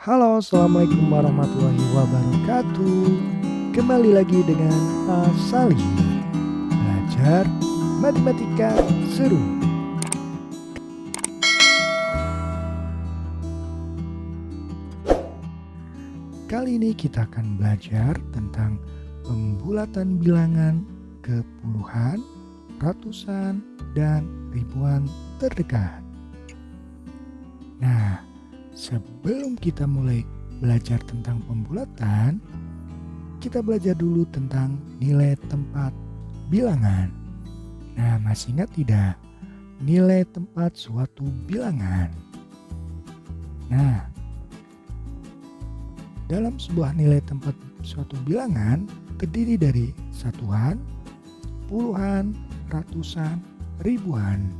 Halo, assalamualaikum warahmatullahi wabarakatuh. Kembali lagi dengan Sali. Belajar matematika seru. Kali ini kita akan belajar tentang pembulatan bilangan ke puluhan, ratusan, dan ribuan terdekat. Nah, sebelum kita mulai belajar tentang pembulatan, kita belajar dulu tentang nilai tempat bilangan. Nah, masih ingat tidak nilai tempat suatu bilangan? Nah, dalam sebuah nilai tempat suatu bilangan terdiri dari satuan, puluhan, ratusan, ribuan.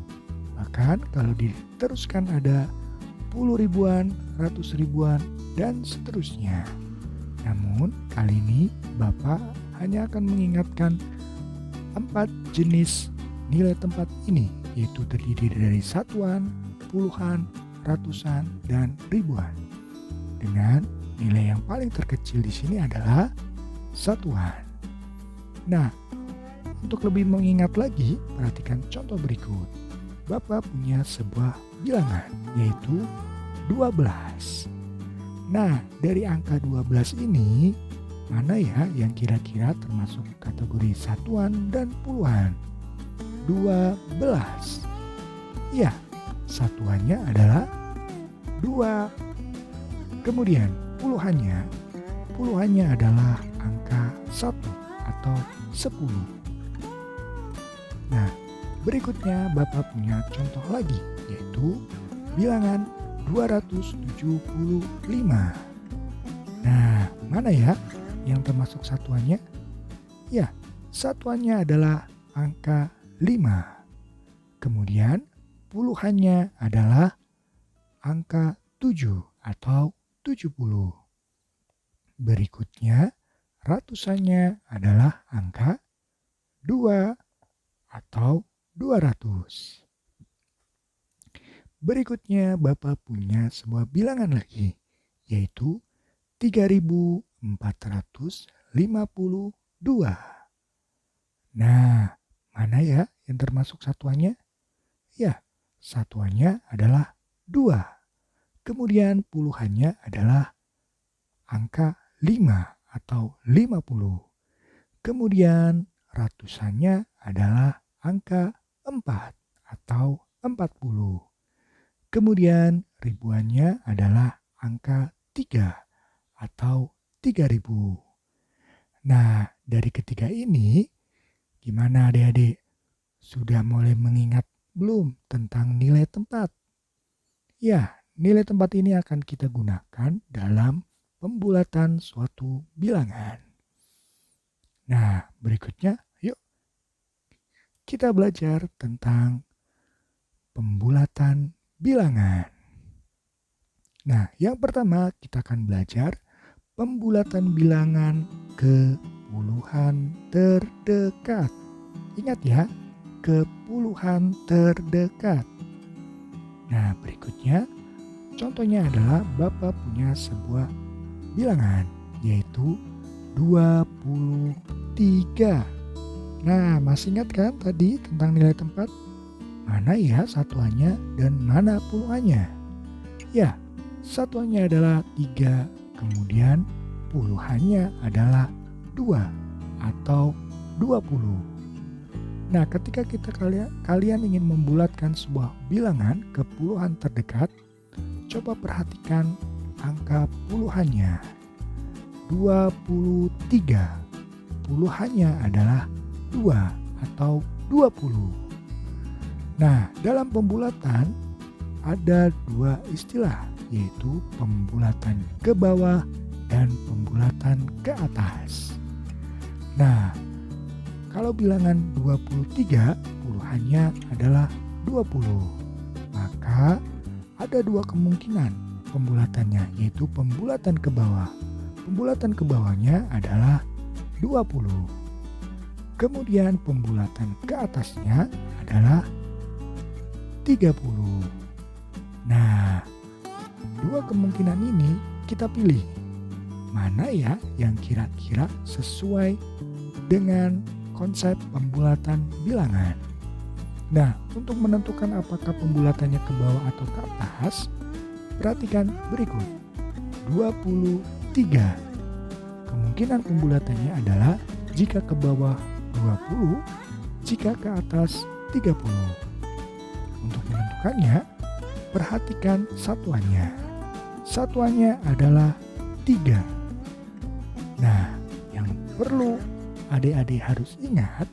Bahkan kalau diteruskan ada 10 ribuan, ratus ribuan, dan seterusnya. Namun kali ini Bapak hanya akan mengingatkan 4 jenis nilai tempat ini, yaitu terdiri dari satuan, puluhan, ratusan, dan ribuan. Dengan nilai yang paling terkecil di sini adalah satuan. Nah, untuk lebih mengingat lagi, perhatikan contoh berikut. Bapak punya sebuah bilangan, yaitu 12. Nah, dari angka 12 ini, mana ya yang kira-kira termasuk kategori satuan dan puluhan? 12. Ya, satuannya adalah 2. Kemudian puluhannya adalah angka 1 atau 10. Nah, berikutnya Bapak punya contoh lagi, yaitu bilangan 275. Nah, mana ya yang termasuk satuannya? Ya, satuannya adalah angka 5. Kemudian puluhannya adalah angka 7 atau 70. Berikutnya ratusannya adalah angka 2 atau 200. Berikutnya Bapak punya sebuah bilangan lagi, yaitu 3452. Nah, mana ya yang termasuk satuannya? Ya, satuannya adalah 2. Kemudian puluhannya adalah angka 5 atau 50. Kemudian ratusannya adalah angka 4 atau 40. Kemudian ribuannya adalah angka 3 atau 3000. Nah, dari ketiga ini, gimana adik-adik? Sudah mulai mengingat belum tentang nilai tempat? Ya, nilai tempat ini akan kita gunakan dalam pembulatan suatu bilangan. Nah, berikutnya yuk kita belajar tentang pembulatan bilangan. Nah, yang pertama kita akan belajar pembulatan bilangan ke puluhan terdekat. Ingat ya, ke puluhan terdekat. Nah, berikutnya contohnya adalah Bapak punya sebuah bilangan, yaitu 23. Nah, masih ingat kan tadi tentang nilai tempat? Mana ya satuannya dan mana puluhannya? Ya, satuannya adalah 3, kemudian puluhannya adalah 2 atau 20. Nah, ketika kalian ingin membulatkan sebuah bilangan ke puluhan terdekat, coba perhatikan angka puluhannya. 23. Puluhannya adalah 2 atau 20. Nah, dalam pembulatan ada 2 istilah, yaitu pembulatan ke bawah dan pembulatan ke atas. Nah, kalau bilangan 23, puluhannya adalah 20. Maka ada 2 kemungkinan pembulatannya, yaitu pembulatan ke bawah. Pembulatan ke bawahnya adalah 20. Kemudian pembulatan ke atasnya adalah 30. Nah, dua kemungkinan ini kita pilih mana ya yang kira-kira sesuai dengan konsep pembulatan bilangan. Nah, untuk menentukan apakah pembulatannya ke bawah atau ke atas, perhatikan berikut. 23. Kemungkinan pembulatannya adalah jika ke bawah 20, jika ke atas 30. Untuk menentukannya, perhatikan satuannya. Satuannya adalah 3. Nah, yang perlu adik-adik harus ingat,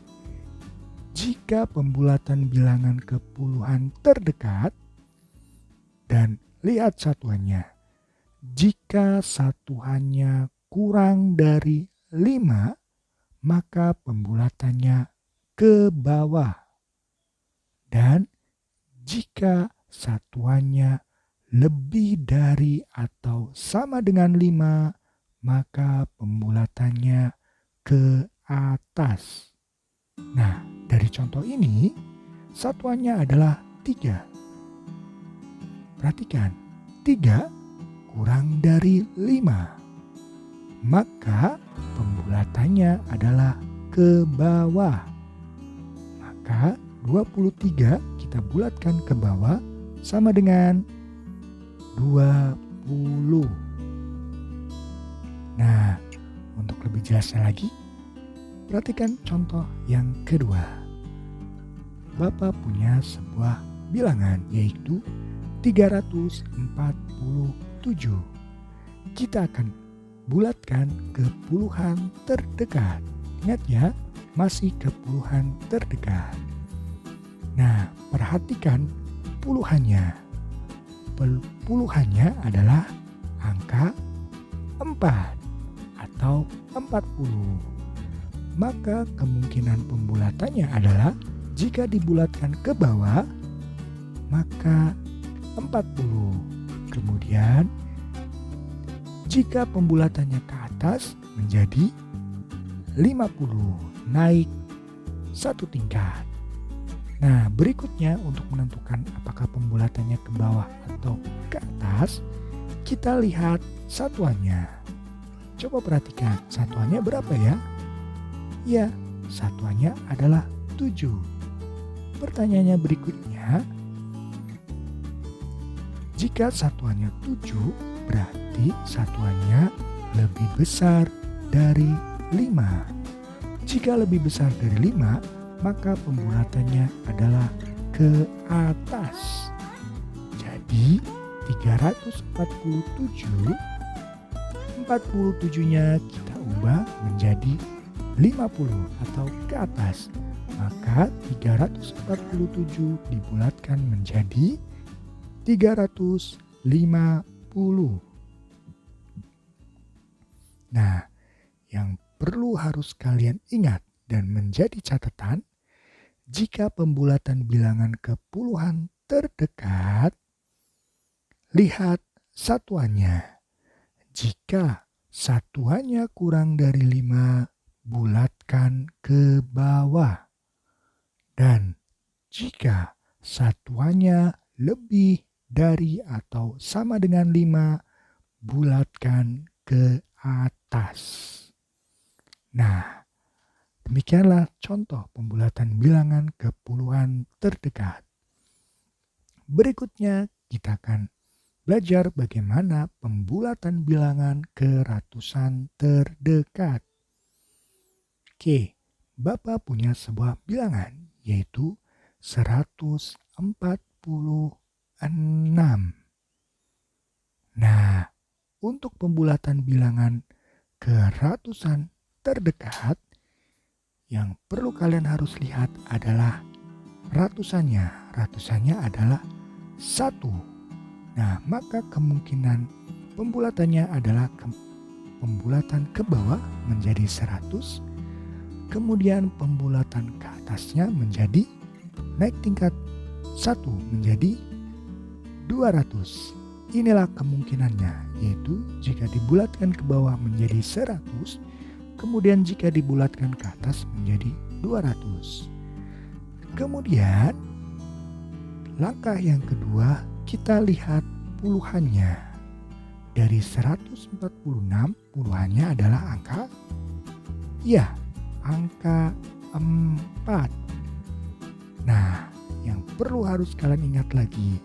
jika pembulatan bilangan ke puluhan terdekat, dan lihat satuannya. Jika satuannya kurang dari 5, maka pembulatannya ke bawah. Dan jika satuannya lebih dari atau sama dengan 5, maka pembulatannya ke atas. Nah, dari contoh ini, satuannya adalah 3. Perhatikan, 3 kurang dari 5. Maka pembulatannya adalah ke bawah. Maka 23 kita bulatkan ke bawah sama dengan 20. Nah, untuk lebih jelasnya lagi, perhatikan contoh yang kedua. Bapak punya sebuah bilangan yaitu 347. Kita akan bulatkan ke puluhan terdekat. Ingat ya, masih ke puluhan terdekat. Nah, perhatikan puluhannya. Puluhannya adalah angka 4 atau 40. Maka kemungkinan pembulatannya adalah jika dibulatkan ke bawah, maka 40. Kemudian jika pembulatannya ke atas menjadi 50, naik satu tingkat. Nah, berikutnya untuk menentukan apakah pembulatannya ke bawah atau ke atas, kita lihat satuannya. Coba perhatikan, satuannya berapa ya? Ya, satuannya adalah 7. Pertanyaannya berikutnya, jika satuannya 7, berarti satuannya lebih besar dari 5. Jika lebih besar dari 5, maka pembulatannya adalah ke atas. Jadi 347, 47-nya kita ubah menjadi 50 atau ke atas. Maka 347 dibulatkan menjadi 350. Nah, yang perlu harus kalian ingat dan menjadi catatan, jika pembulatan bilangan ke puluhan terdekat, lihat satuannya. Jika satuannya kurang dari 5, bulatkan ke bawah. Dan jika satuannya lebih dari atau sama dengan 5, bulatkan ke atas. Nah, demikianlah contoh pembulatan bilangan ke puluhan terdekat. Berikutnya kita akan belajar bagaimana pembulatan bilangan ke ratusan terdekat. Oke, Bapak punya sebuah bilangan yaitu 146. Nah, untuk pembulatan bilangan ke ratusan terdekat, yang perlu kalian harus lihat adalah ratusannya. Ratusannya adalah 1. Nah, maka kemungkinan pembulatannya adalah pembulatan ke bawah menjadi 100. Kemudian pembulatan ke atasnya menjadi naik tingkat 1 menjadi 200. Inilah kemungkinannya, yaitu jika dibulatkan ke bawah menjadi 100, kemudian jika dibulatkan ke atas menjadi 200. Kemudian langkah yang kedua, kita lihat puluhannya. dari 146 puluhannya adalah angka, ya, angka 4. Nah, yang perlu harus kalian ingat lagi,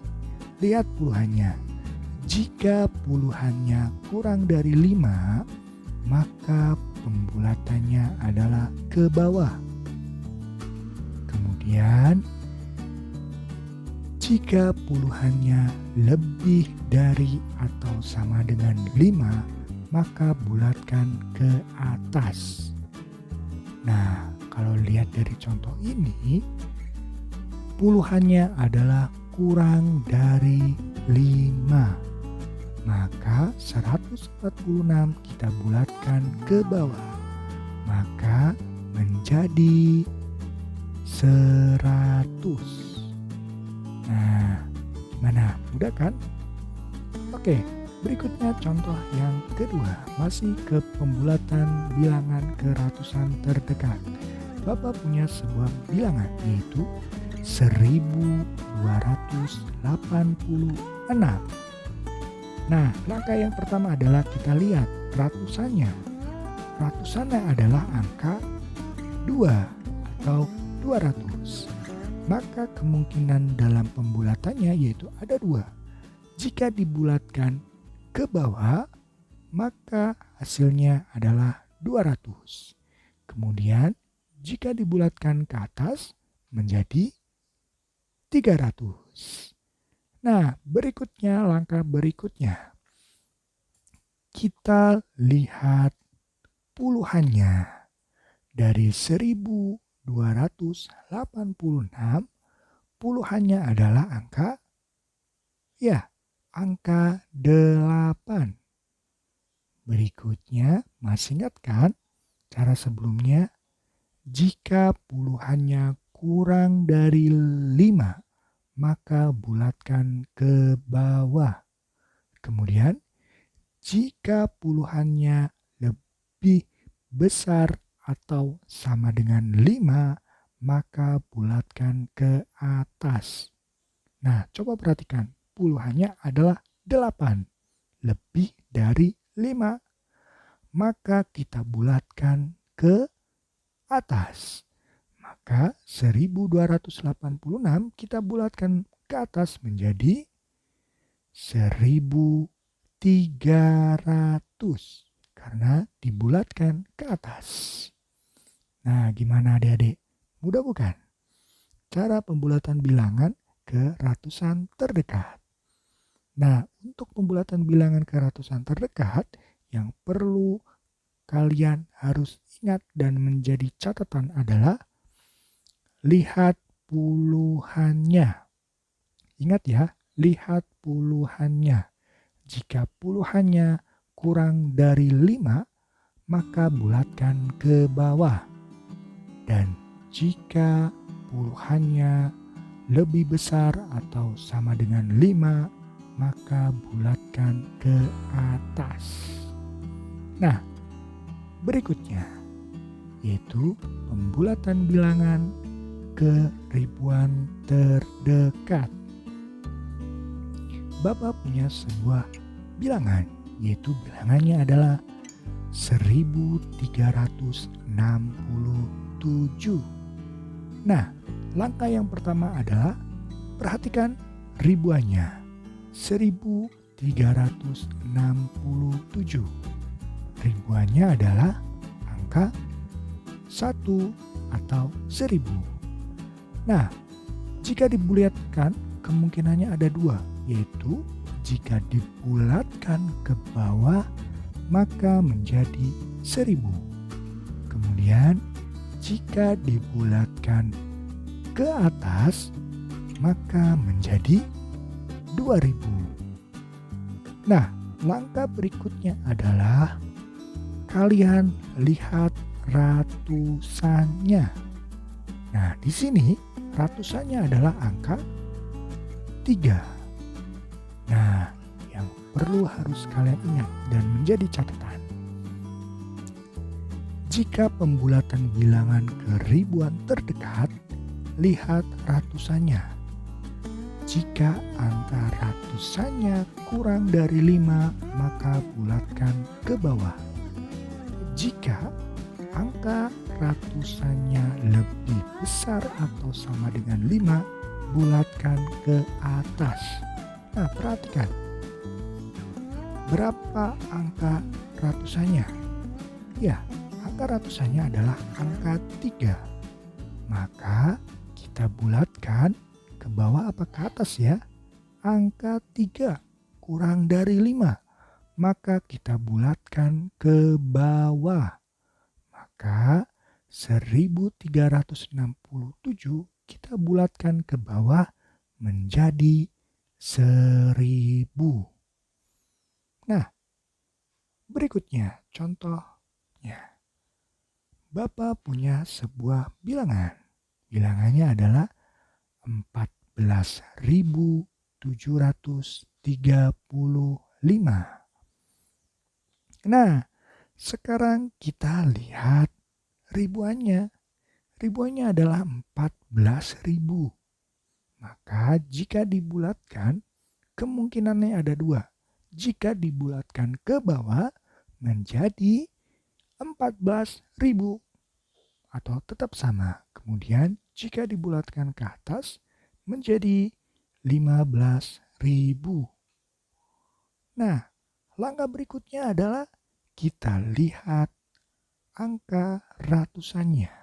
lihat puluhannya. Jika puluhannya kurang dari 5, maka pembulatannya adalah ke bawah. Kemudian, jika puluhannya lebih dari atau sama dengan 5, maka bulatkan ke atas. Nah, kalau lihat dari contoh ini, puluhannya adalah kurang dari 5. Maka 146 kita bulatkan ke bawah. Maka menjadi 100. Nah, gimana? Mudah kan? Oke, berikutnya contoh yang kedua, masih ke pembulatan bilangan ke ratusan terdekat. Bapak punya sebuah bilangan, yaitu 1286. Nah, langkah yang pertama adalah kita lihat ratusannya. Ratusannya adalah angka 2 atau 200. Maka kemungkinan dalam pembulatannya yaitu ada 2. Jika dibulatkan ke bawah, maka hasilnya adalah 200. Kemudian jika dibulatkan ke atas menjadi 300. Nah, langkah berikutnya. Kita lihat puluhannya. Dari 1286, puluhannya adalah angka 8. Berikutnya, masih ingat kan cara sebelumnya? Jika puluhannya kurang dari 5, maka bulatkan ke bawah. Kemudian, jika puluhannya lebih besar atau sama dengan 5, maka bulatkan ke atas. Nah, coba perhatikan, puluhannya adalah 8, lebih dari 5. Maka kita bulatkan ke atas. Maka 1286 kita bulatkan ke atas menjadi 1300 karena dibulatkan ke atas. Nah, gimana adik-adik? Mudah bukan? Cara pembulatan bilangan ke ratusan terdekat. Nah, untuk pembulatan bilangan ke ratusan terdekat, yang perlu kalian harus ingat dan menjadi catatan adalah lihat puluhannya. Ingat ya, lihat puluhannya. Jika puluhannya kurang dari 5, maka bulatkan ke bawah. Dan jika puluhannya lebih besar atau sama dengan 5, maka bulatkan ke atas. Nah, berikutnya yaitu pembulatan bilangan ke ribuan terdekat. Bapak punya sebuah bilangan, yaitu bilangannya adalah 1367. Nah, langkah yang pertama adalah perhatikan ribuannya, 1367. Ribuannya adalah angka 1 atau 1000. Nah, jika dibulatkan kemungkinannya ada 2, yaitu jika dibulatkan ke bawah maka menjadi 1000. Kemudian jika dibulatkan ke atas maka menjadi 2000. Nah, langkah berikutnya adalah kalian lihat ratusannya. Nah, di sini ratusannya adalah angka 3. Nah, yang perlu harus kalian ingat dan menjadi catatan. Jika pembulatan bilangan ke ribuan terdekat, lihat ratusannya. Jika angka ratusannya kurang dari 5, maka bulatkan ke bawah. Jika angka ratusannya lebih besar atau sama dengan 5, bulatkan ke atas. Nah, perhatikan. Berapa angka ratusannya? Ya, angka ratusannya adalah angka 3. Maka kita bulatkan ke bawah apa ke atas ya? Angka 3 kurang dari 5. Maka kita bulatkan ke bawah. Maka 1367 kita bulatkan ke bawah menjadi 1000. Nah, berikutnya contohnya. Bapak punya sebuah bilangan. Bilangannya adalah 14.735. Nah, sekarang kita lihat ribuannya. Ribuannya adalah 14.000. Maka jika dibulatkan, kemungkinannya ada 2. Jika dibulatkan ke bawah menjadi 14.000 atau tetap sama. Kemudian jika dibulatkan ke atas menjadi 15.000. Nah, langkah berikutnya adalah kita lihat angka ratusannya.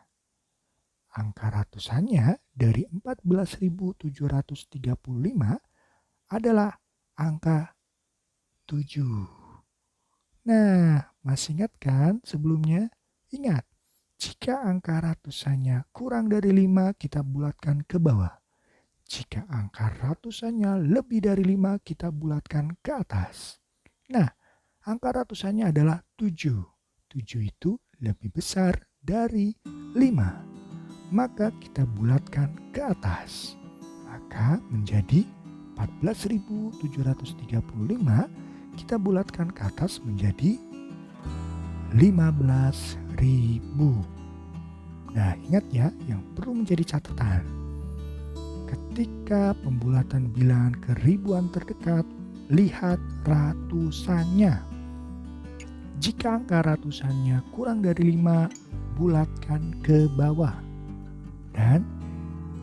Angka ratusannya dari 14.735 adalah angka 7. Nah, masih ingat kan sebelumnya? Ingat, jika angka ratusannya kurang dari 5, kita bulatkan ke bawah. Jika angka ratusannya lebih dari 5, kita bulatkan ke atas. Nah, angka ratusannya adalah 7. 7 itu lebih besar dari 5. Maka kita bulatkan ke atas. Maka menjadi 14.735 kita bulatkan ke atas menjadi 15.000. Nah, ingat ya, yang perlu menjadi catatan. Ketika pembulatan bilangan ke ribuan terdekat, lihat ratusannya. Jika angka ratusannya kurang dari 5, bulatkan ke bawah. Dan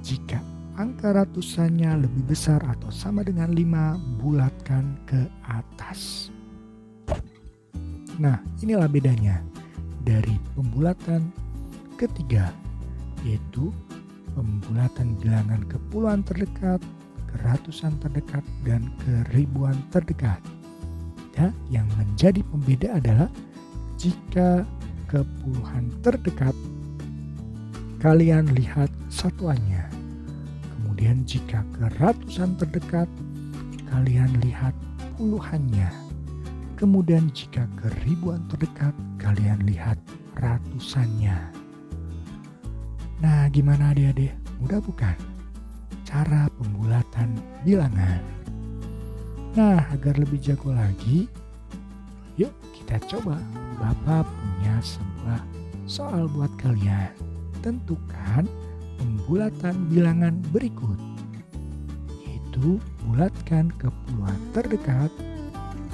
jika angka ratusannya lebih besar atau sama dengan 5, bulatkan ke atas. Nah, inilah bedanya dari pembulatan ketiga, yaitu pembulatan bilangan ke puluhan terdekat, ke ratusan terdekat, dan ke ribuan terdekat. Ya, yang menjadi pembeda adalah jika ke puluhan terdekat, kalian lihat satuannya. Kemudian jika ke ratusan terdekat, kalian lihat puluhannya. Kemudian jika ke ribuan terdekat, kalian lihat ratusannya. Nah, gimana adik-adik? Mudah bukan? Cara pembulatan bilangan. Nah, agar lebih jago lagi, yuk kita coba. Bapak punya sebuah soal buat kalian. Tentukan pembulatan bilangan berikut, yaitu bulatkan ke puluhan terdekat,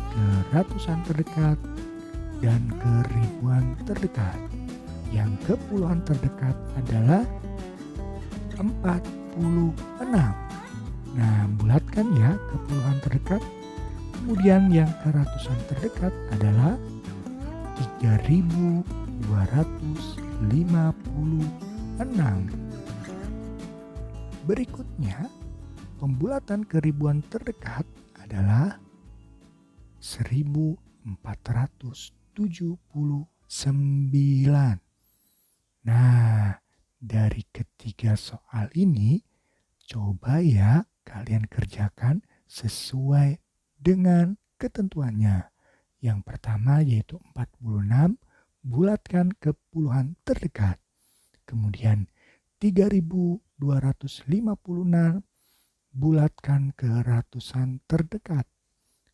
ke ratusan terdekat, dan ke ribuan terdekat. Yang ke puluhan terdekat adalah 46. Nah, bulatkan ya ke puluhan terdekat. Kemudian yang ke ratusan terdekat adalah 3.256. Berikutnya, pembulatan ke ribuan terdekat adalah 1479. Nah, dari ketiga soal ini, coba ya kalian kerjakan sesuai dengan ketentuannya. Yang pertama yaitu 46, bulatkan ke puluhan terdekat. Kemudian 3.256, bulatkan ke ratusan terdekat.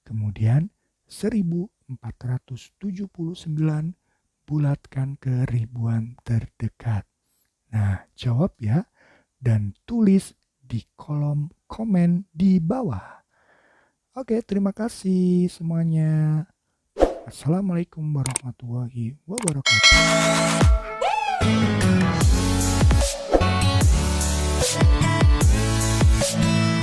Kemudian 1479, bulatkan ke ribuan terdekat. Nah, jawab ya dan tulis di kolom komen di bawah. Oke, terima kasih semuanya. Assalamualaikum warahmatullahi wabarakatuh.